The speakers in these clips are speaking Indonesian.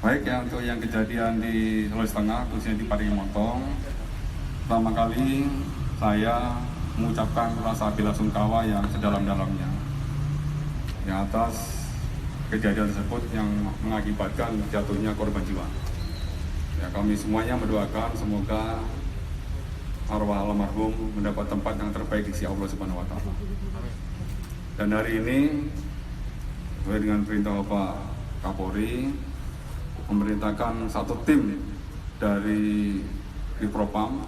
Baik ya, untuk yang kejadian di Sulawesi Tengah, khususnya di Parigi Motong, pertama kali saya mengucapkan rasa bela sungkawa yang sedalam-dalamnya ya, atas kejadian tersebut yang mengakibatkan jatuhnya korban jiwa. Ya, kami semuanya mendoakan semoga arwah almarhum mendapat tempat yang terbaik di sisi Allah Subhanahu wa Ta'ala. Dan hari ini, sesuai dengan perintah Bapak Kapolri, memerintahkan satu tim dari Propam,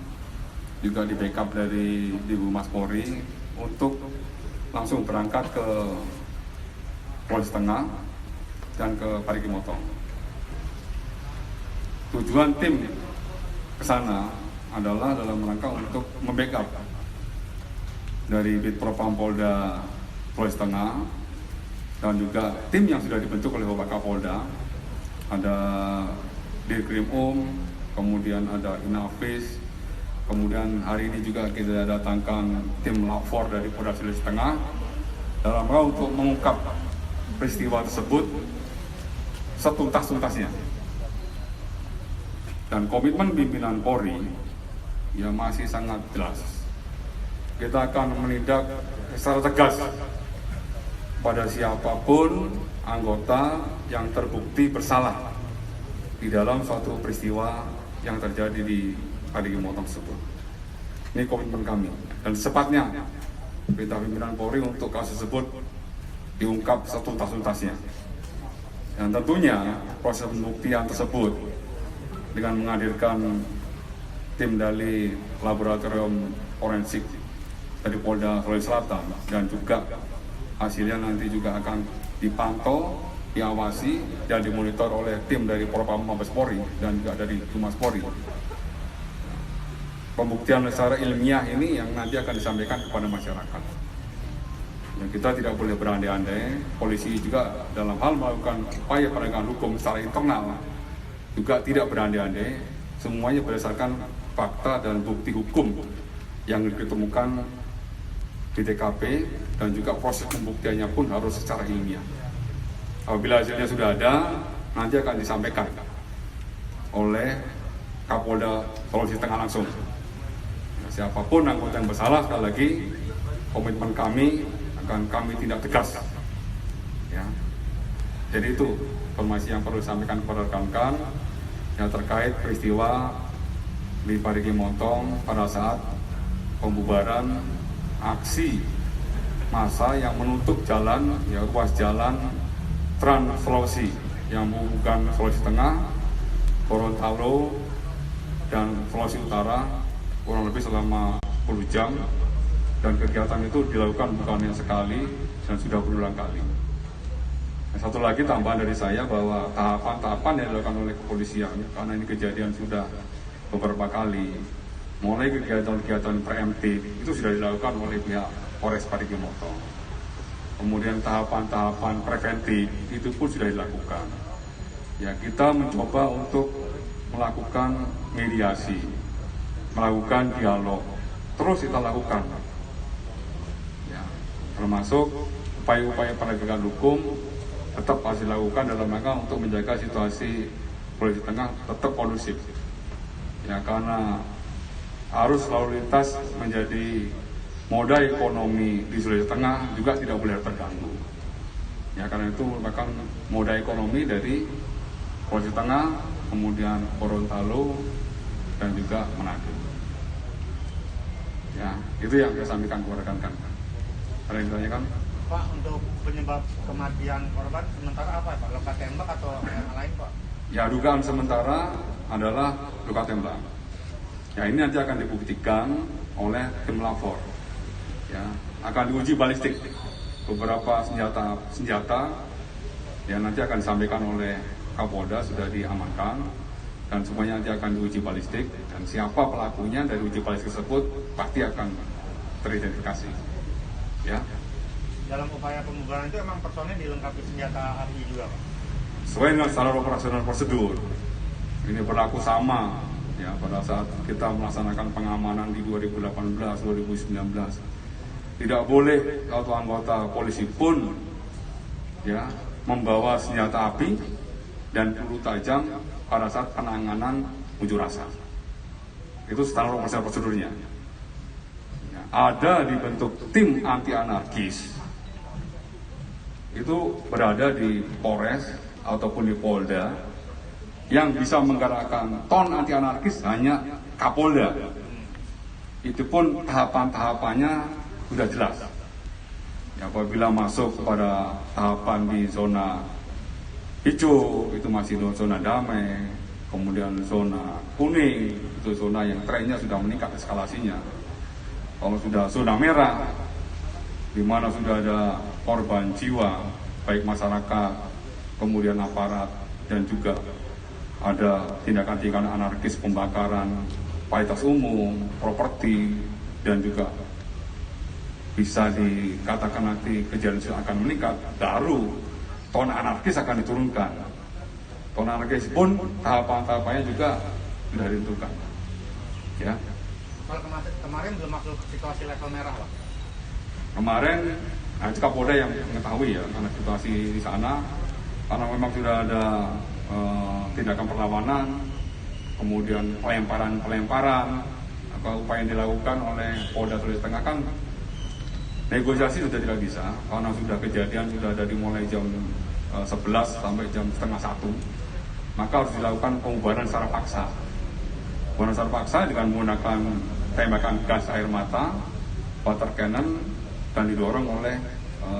juga di backup dari Humas Polri, untuk langsung berangkat ke Sulawesi Tengah dan ke Parigi Motong. Tujuan tim ke sana adalah dalam rangka untuk membackup dari Propam Polda Sulawesi Tengah dan juga tim yang sudah dibentuk oleh Bapak Kapolda. Ada Dirkrim kemudian ada Inavis, kemudian hari ini juga kita datangkan tim lapor dari Polda Sulawesi Tengah dalam rangka untuk mengungkap peristiwa tersebut setuntas-tuntasnya. Dan komitmen pimpinan Polri ya masih sangat jelas. Kita akan menindak secara tegas pada siapapun anggota yang terbukti bersalah di dalam suatu peristiwa yang terjadi di Parigi Motong tersebut. Ini komitmen kami, dan secepatnya perintah pimpinan Polri untuk kasus tersebut diungkap setuntas-tuntasnya. Dan tentunya proses pembuktian tersebut dengan menghadirkan tim dari laboratorium forensik dari Polda Sulawesi Selatan, dan juga hasilnya nanti juga akan dipantau, diawasi, dan dimonitor oleh tim dari Propam Mabes Polri dan juga dari Humas Polri. Pembuktian secara ilmiah ini yang nanti akan disampaikan kepada masyarakat. Ya, kita tidak boleh berandai-andai. Polisi juga dalam hal melakukan upaya penegakan hukum secara internal juga tidak berandai-andai. Semuanya berdasarkan fakta dan bukti hukum yang ditemukan di TKP, dan juga proses pembuktiannya pun harus secara ilmiah. Apabila hasilnya sudah ada, nanti akan disampaikan oleh Kapolda Sulawesi Tengah langsung. Siapapun anggota yang bersalah, sekali lagi komitmen kami akan kami tindak tegas. Ya. Jadi itu informasi yang perlu disampaikan kepada rekan-rekan yang terkait peristiwa di Parigi Motong pada saat pembubaran aksi massa yang menutup jalan, ya, ruas jalan Trans Sulawesi yang menghubungkan Sulawesi Tengah, Gorontalo, dan Sulawesi Utara kurang lebih selama 10 jam, dan kegiatan itu dilakukan bukan yang sekali dan sudah berulang kali. Satu lagi tambahan dari saya bahwa tahapan-tahapan yang dilakukan oleh kepolisian, karena ini kejadian sudah beberapa kali, mulai kegiatan-kegiatan preemptif itu sudah dilakukan oleh pihak Polres Parigi Motong. Kemudian tahapan-tahapan preventif itu pun sudah dilakukan. Ya, kita mencoba untuk melakukan mediasi, melakukan dialog, terus kita lakukan. Ya, termasuk upaya-upaya penegakan hukum tetap harus dilakukan dalam rangka untuk menjaga situasi Sulawesi Tengah tetap kondusif. Ya, karena arus lalu lintas menjadi moda ekonomi di Sulawesi Tengah juga tidak boleh terganggu. Ya, karena itu merupakan moda ekonomi dari Sulawesi Tengah, kemudian Gorontalo, dan juga Manado. Ya, itu yang saya sampaikan kepada rekan-rekan. Ada yang ditanyakan? Pak, untuk penyebab kematian korban sementara apa Pak? Luka tembak atau yang lain Pak? Ya, dugaan sementara adalah luka tembak. Ya, ini nanti akan dibuktikan oleh tim lapor. Ya, akan diuji balistik. Beberapa senjata yang nanti akan disampaikan oleh Kapolda sudah diamankan, dan semuanya nanti akan diuji balistik, dan siapa pelakunya dari uji balistik tersebut pasti akan teridentifikasi. Ya. Dalam upaya pembubaran itu emang personel dilengkapi senjata api juga Pak? Sesuai dengan standar operasional prosedur, ini berlaku sama ya pada saat kita melaksanakan pengamanan di 2018-2019. Tidak boleh satu anggota polisi pun ya membawa senjata api dan peluru tajam pada saat penanganan unjuk rasa. Itu standar prosedurnya. Ya, ada dibentuk tim anti anarkis, itu berada di Polres ataupun di Polda, yang bisa menggerakkan ton anti anarkis hanya Kapolda. Itu pun tahapan-tahapannya sudah jelas. Ya, apabila masuk kepada tahapan di zona hijau, itu masih zona damai. Kemudian zona kuning, itu zona yang trennya sudah meningkat eskalasinya. Kalau sudah zona merah, di mana sudah ada korban jiwa, baik masyarakat, kemudian aparat, dan juga ada tindakan-tindakan anarkis, pembakaran fasilitas umum, properti, dan juga bisa dikatakan nanti kejadian akan meningkat, baru ton anarkis akan diturunkan. Ton anarkis pun tahapan-tahapannya juga sudah ditentukan. Ya. Kalau kemarin belum masuk situasi level merah, Pak? Kemarin, itu Kapolda yang mengetahui ya, karena situasi di sana, karena memang sudah ada tindakan perlawanan, kemudian pelemparan, upaya yang dilakukan oleh Polda Sulawesi Tengah, kan negosiasi sudah tidak bisa, karena sudah kejadian sudah dari mulai jam 11 sampai jam setengah 1, maka harus dilakukan pembubaran secara paksa. Pembubaran secara paksa dengan menggunakan tembakan gas air mata, water cannon, dan didorong oleh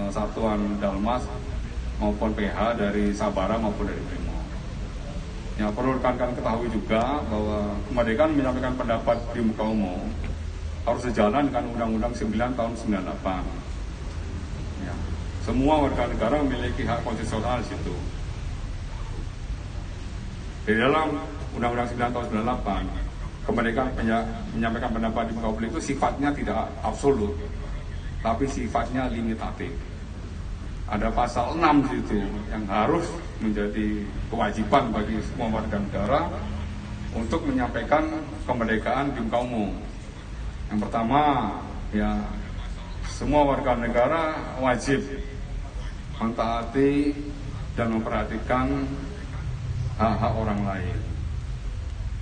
satuan Dalmas maupun PH dari Sabara maupun dari Brimo. Ya, perlu rekan-rekan ketahui juga bahwa kemerdekaan menyampaikan pendapat di muka umum harus sejalan dengan Undang-Undang 9 tahun 98. Ya, semua warga negara memiliki hak konstitusional di situ. Di dalam Undang-Undang 9 tahun 98, kemerdekaan menyampaikan pendapat di muka publik itu sifatnya tidak absolut, tapi sifatnya limitatif. Ada pasal 6 di situ yang harus menjadi kewajiban bagi semua warga negara untuk menyampaikan kemerdekaan di muka umum. Yang pertama, ya, semua warga negara wajib mentaati dan memperhatikan hak-hak orang lain.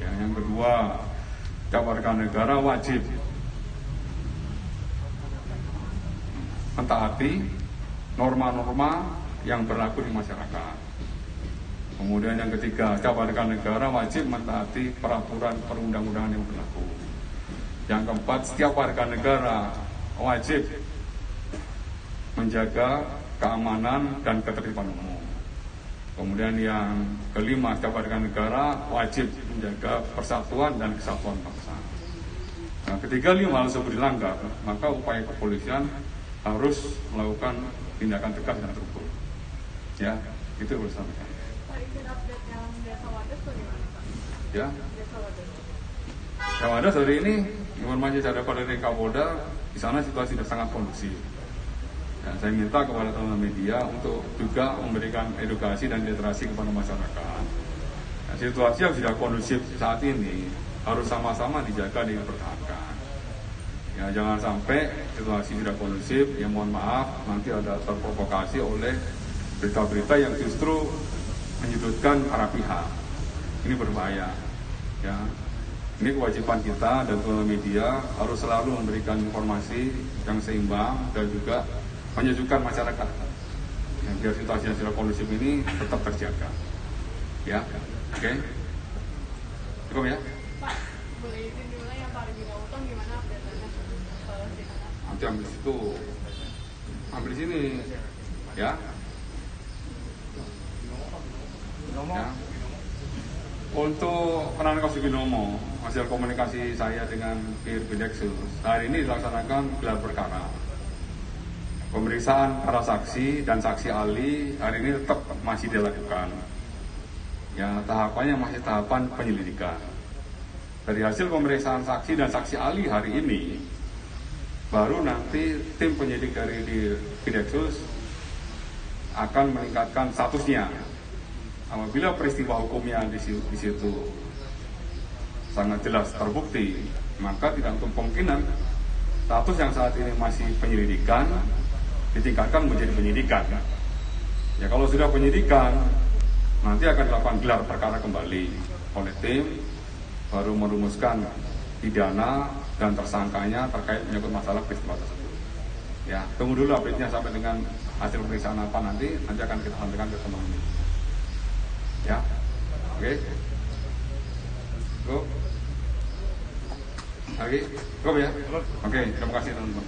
Ya, yang kedua, setiap warga negara wajib mentaati norma-norma yang berlaku di masyarakat. Kemudian yang ketiga, setiap warga negara wajib mentaati peraturan perundang-undangan yang berlaku. Yang keempat, setiap warga negara wajib menjaga keamanan dan ketertiban umum. Kemudian yang kelima, setiap warga negara wajib menjaga persatuan dan kesatuan bangsa. Nah, ketika 5 hal tersebut dilanggar, maka upaya kepolisian harus melakukan tindakan tegas dan terukur. Ya, itu harus disampaikan. Ya, yang ada hari ini informasi saya dapat dari Kapolda, di sana situasi sudah sangat kondusif. Ya, saya minta kepada teman-teman media untuk juga memberikan edukasi dan literasi kepada masyarakat. Nah, situasi yang sudah kondusif saat ini harus sama-sama dijaga dan dipertahankan. Ya, jangan sampai situasi sudah kondusif, ya mohon maaf, nanti ada terprovokasi oleh berita-berita yang justru menyudutkan para pihak. Ini berbahaya. Ya, ini kewajiban kita dan teman media harus selalu memberikan informasi yang seimbang dan juga menyejukkan masyarakat. Ya, biar situasi yang sudah kondusif ini tetap terjaga. Ya, oke. Cukup ya. Pak, boleh izin dulu yang Pak Regi Utang gimana update-nya? Nanti ambil situ, ambil sini, ya. Ya. Untuk penanganan kasus Binomo, hasil komunikasi saya dengan Bideksus, hari ini dilaksanakan gelar perkara. Pemeriksaan para saksi dan saksi ahli hari ini tetap masih dilakukan. Ya, tahapannya masih tahapan penyelidikan. Dari hasil pemeriksaan saksi dan saksi ahli hari ini, baru nanti tim penyidik dari Bideksus akan meningkatkan statusnya. Apabila peristiwa hukumnya di situ sangat jelas terbukti, maka tidak untuk kemungkinan status yang saat ini masih penyelidikan ditingkatkan menjadi penyidikan. Ya, kalau sudah penyidikan, Nanti akan dilakukan gelar perkara kembali oleh tim, baru merumuskan pidana dan tersangkanya terkait menyangkut masalah peristiwa tersebut. Ya, tunggu dulu update-nya sampai dengan hasil pemeriksaan apa nanti akan kita sampaikan ke teman-teman. Ya, oke. Go. Lagi, go ya. Oke, terima kasih teman-teman.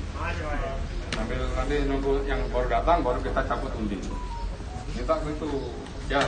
Sambil nanti nunggu yang baru datang, baru kita cabut undi. Minta itu